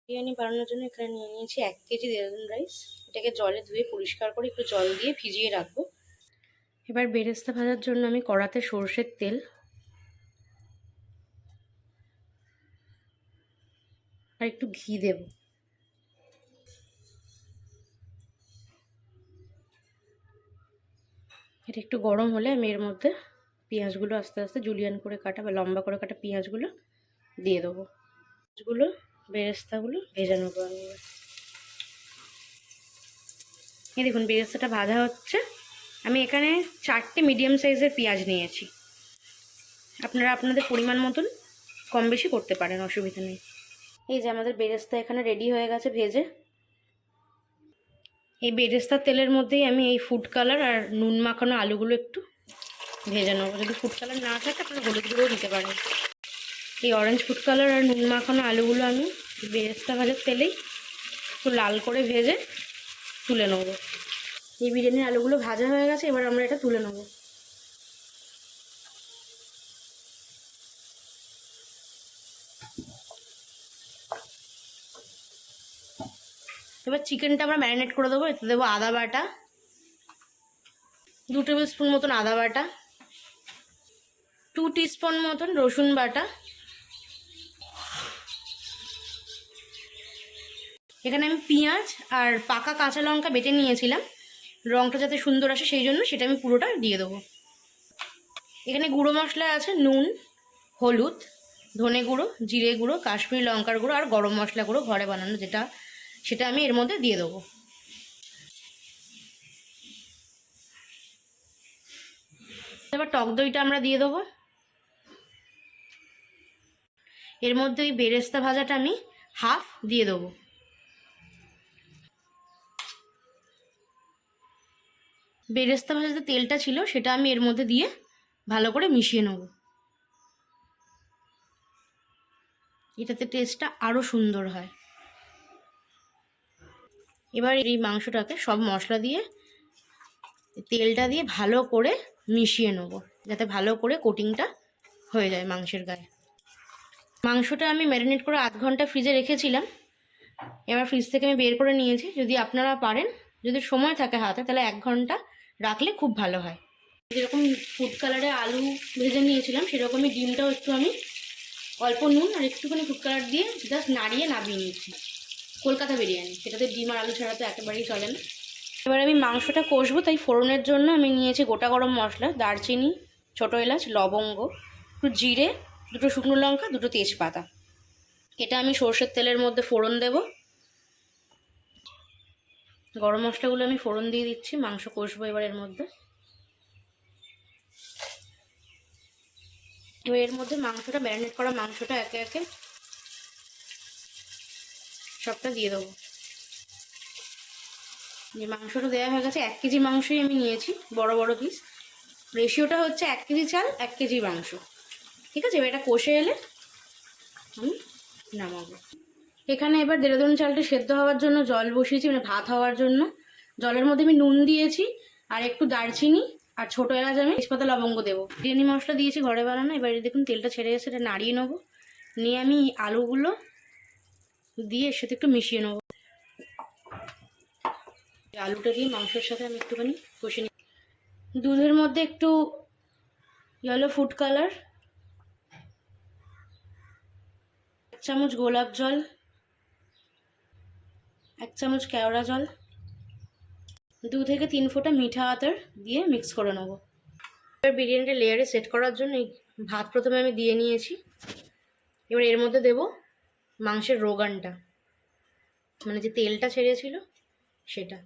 বিরিয়ানি বানানোর জন্য এখানে নিয়ে নিয়েছি 1 কেজি দেরাদুন রাইস। এটাকে জলে ধুয়ে পরিষ্কার করে একটু জল দিয়ে ভিজিয়ে রাখবো। এবার বেরেস্তা ভাজার জন্য আমি কড়াতে সর্ষের তেল আর একটু ঘি দেব। এটা একটু গরম হলে আমি এর মধ্যে পেঁয়াজগুলো আস্তে আস্তে জুলিয়ান করে কাটা বা লম্বা করে কাটা পেঁয়াজগুলো দিয়ে দেবো। পেঁয়াজগুলো বেরেস্তাগুলো ভেজে নেবো আমি। এই দেখুন বেরেস্তাটা ভাজা হচ্ছে। আমি এখানে 4টে মিডিয়াম সাইজের পেঁয়াজ নিয়েছি। আপনারা আপনাদের পরিমাণ মতন কম বেশি করতে পারেন, অসুবিধা নেই। এই যে আমাদের বেরেস্তা এখানে রেডি হয়ে গেছে ভেজে। এই বেরেস্তার তেলের মধ্যেই আমি এই ফুড কালার আর নুন মাখানো আলুগুলো একটু ভেজে নেবো। যদি ফুড কালার না থাকে আপনারা হলুদ গুঁড়োও দিতে পারেন। এই অরেঞ্জ ফুড কালার আর নুন মাখানো আলুগুলো আমি বেরেস্তা ভাজার তেলেই একটু লাল করে ভেজে তুলে নেবো। এই বিরিয়ানির আলুগুলো ভাজা হয়ে গেছে, এবার আমরা এটা তুলে নেবো। এবার চিকেনটা আমরা ম্যারিনেট করে দেবো। এতে দেবো আদা বাটা, 2 টেবিল স্পুন মতন আদা বাটা, 2 টিস্পুন মতন রসুন বাটা। এখানে আমি পেঁয়াজ আর পাকা কাঁচা লঙ্কা বেটে নিয়েছিলাম, রঙটা যাতে সুন্দর আসে সেই জন্য সেটা আমি পুরোটা দিয়ে দেবো। এখানে গুঁড়ো মশলা আছে নুন, হলুদ, ধনে গুঁড়ো, জিরে গুঁড়ো, কাশ্মীরি লঙ্কার গুঁড়ো আর গরম মশলা গুঁড়ো ঘরে বানানো যেটা, সেটা আমি এর মধ্যে দিয়ে দেবো। এবার টক দইটা আমরা দিয়ে দেবো। এর মধ্যে ওই বেরেস্তা ভাজাটা আমি হাফ দিয়ে দেবো। বেরেস্তা ভাজাতে তেলটা ছিল সেটা আমি এর মধ্যে দিয়ে ভালো করে মিশিয়ে নেব। এটাতে টেস্টটা আরও সুন্দর হয়। এবার এই মাংসটাকে সব মশলা দিয়ে তেলটা দিয়ে ভালো করে মিশিয়ে নেব, যাতে ভালো করে কোটিংটা হয়ে যায় মাংসের গায়ে। মাংসটা আমি ম্যারিনেট করে 1/2 ঘন্টা ফ্রিজে রেখেছিলাম। এবার ফ্রিজ থেকে আমি বের করে নিয়েছি। যদি আপনারা পারেন, যদি সময় থাকে হাতে, তাহলে 1 ঘন্টা রাখলে খুব ভালো হয়। যেরকম ফুড কালারে আলু ভেজে নিয়েছিলাম সেরকমই ডিমটাও একটু আমি অল্প নুন আর একটুখানি ফুড কালার দিয়ে জাস্ট নাড়িয়ে নামিয়ে নিয়েছি। কলকাতা বিরিয়ানি, সেটাতে ডিম আর আলু ছাড়া তো একেবারেই চলে না। এবার আমি মাংসটা কষবো, তাই ফোড়নের জন্য আমি নিয়েছি গোটা গরম মশলা, দারচিনি, ছোটো এলাচ, লবঙ্গ, একটু জিরে, 2টো শুকনো লঙ্কা, 2টো তেজপাতা। এটা আমি সর্ষের তেলের মধ্যে ফোড়ন দেব। গরম মশলাগুলো আমি ফোড়ন দিয়ে দিচ্ছি। মাংস কষবো এবার এর মধ্যে। এবার এর মধ্যে মাংসটা, ম্যারিনেট করা মাংসটা একে একে সবটা দিয়ে দেবো। যে মাংসটা দেওয়া হয়ে গেছে, 1 কেজি মাংসই আমি নিয়েছি, বড় বড় পিস। রেশিওটা হচ্ছে 1 কেজি চাল 1 কেজি মাংস। ঠিক আছে, এবার এটা কষে এলে আমি নামাবো। এখানে এবার দেরাদুন চালটা সেদ্ধ হওয়ার জন্য জল বসিয়েছি, মানে ভাত হওয়ার জন্য। জলের মধ্যে আমি নুন দিয়েছি আর একটু দারচিনি আর ছোটো এলাচ আমি তেজপাতা লবঙ্গ দেবো। বিরিয়ানি মশলা দিয়েছি ঘরে বানানো। এবার দেখুন তেলটা ছেড়ে এসে এটা নাড়িয়ে নেবো। নিয়ে আমি আলুগুলো দিয়ে এর সাথে একটু মিশিয়ে নেবো। আলুটা দিয়ে মাংসের সাথে আমি একটুখানি কষে নিই। দুধের মধ্যে একটু ইয়েলো ফুড কালার, 1 চামচ গোলাপ জল, 1 চামচ কেওড়া জল, 2 থেকে 3 ফোঁটা মিঠা আতর দিয়ে মিক্স করে নেবো। এবার বিরিয়ানিটা লেয়ারে সেট করার জন্য ভাত প্রথমে আমি দিয়ে নিয়েছি। এবার এর মধ্যে দেব মাংসের রোগানটা, মানে যে তেলটা ছেড়েছিল সেটা।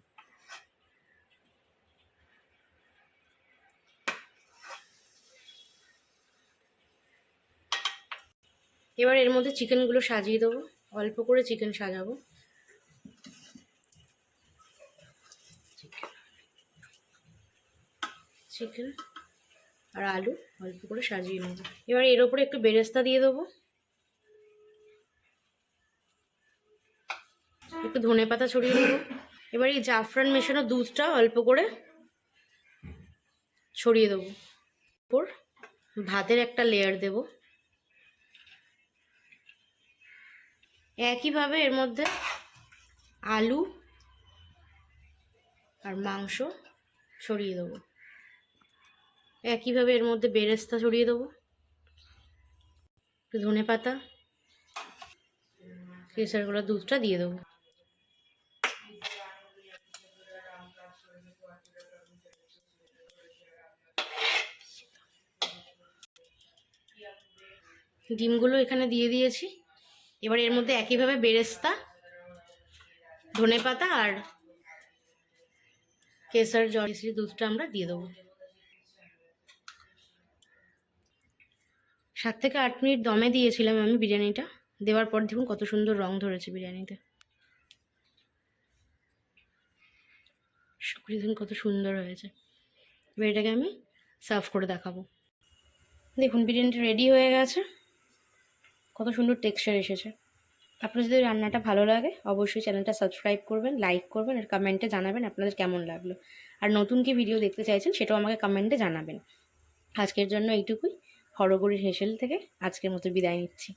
এবার এর মধ্যে চিকেনগুলো সাজিয়ে দেবো। অল্প করে চিকেন সাজাবো। চিকেন আর আলু অল্প করে সাজিয়ে নেবো। এবার এর ওপরে একটু বেরেস্তা দিয়ে দেবো, একটু ধনেপাতা ছড়িয়ে দেবো। এবার এই জাফরান মেশানো দুধটা অল্প করে ছড়িয়ে দেবো। ওপর ভাতের একটা লেয়ার দেব। একইভাবে এর মধ্যে আলু আর মাংস ছড়িয়ে দেবো। একইভাবে এর মধ্যে বেরেস্তা ছড়িয়ে দেবো, একটু ধনে পাতা, কেশর গোলা দুধটা দিয়ে দেবো। ডিমগুলো এখানে দিয়ে দিয়েছি। এবার এর মধ্যে একইভাবে বেরেস্তা, ধনে পাতা আর কেশর কেশরি দুধটা আমরা দিয়ে দেবো। 7 থেকে 8 মিনিট দমে দিয়েছিলাম আমি বিরিয়ানিটা। দেওয়ার পর দেখুন কত সুন্দর রং ধরেছে বিরিয়ানিতে। সবকিছু দেখুন কত সুন্দর হয়েছে। এবার এটাকে আমি সার্ভ করে দেখাবো। দেখুন বিরিয়ানিটা রেডি হয়ে গেছে, কত সুন্দর টেক্সচার এসেছে। আপনার যদি রান্নাটা ভালো লাগে অবশ্যই চ্যানেলটা সাবস্ক্রাইব করবেন, লাইক করবেন আর কমেন্টে জানাবেন আপনাদের কেমন লাগলো। আর নতুন কি ভিডিও দেখতে চাইছেন সেটাও আমাকে কমেন্টে জানাবেন। আজকের জন্য এইটুকুই। হরগৌরীর হেসেল থেকে আজকের মতো বিদায় নিচ্ছি।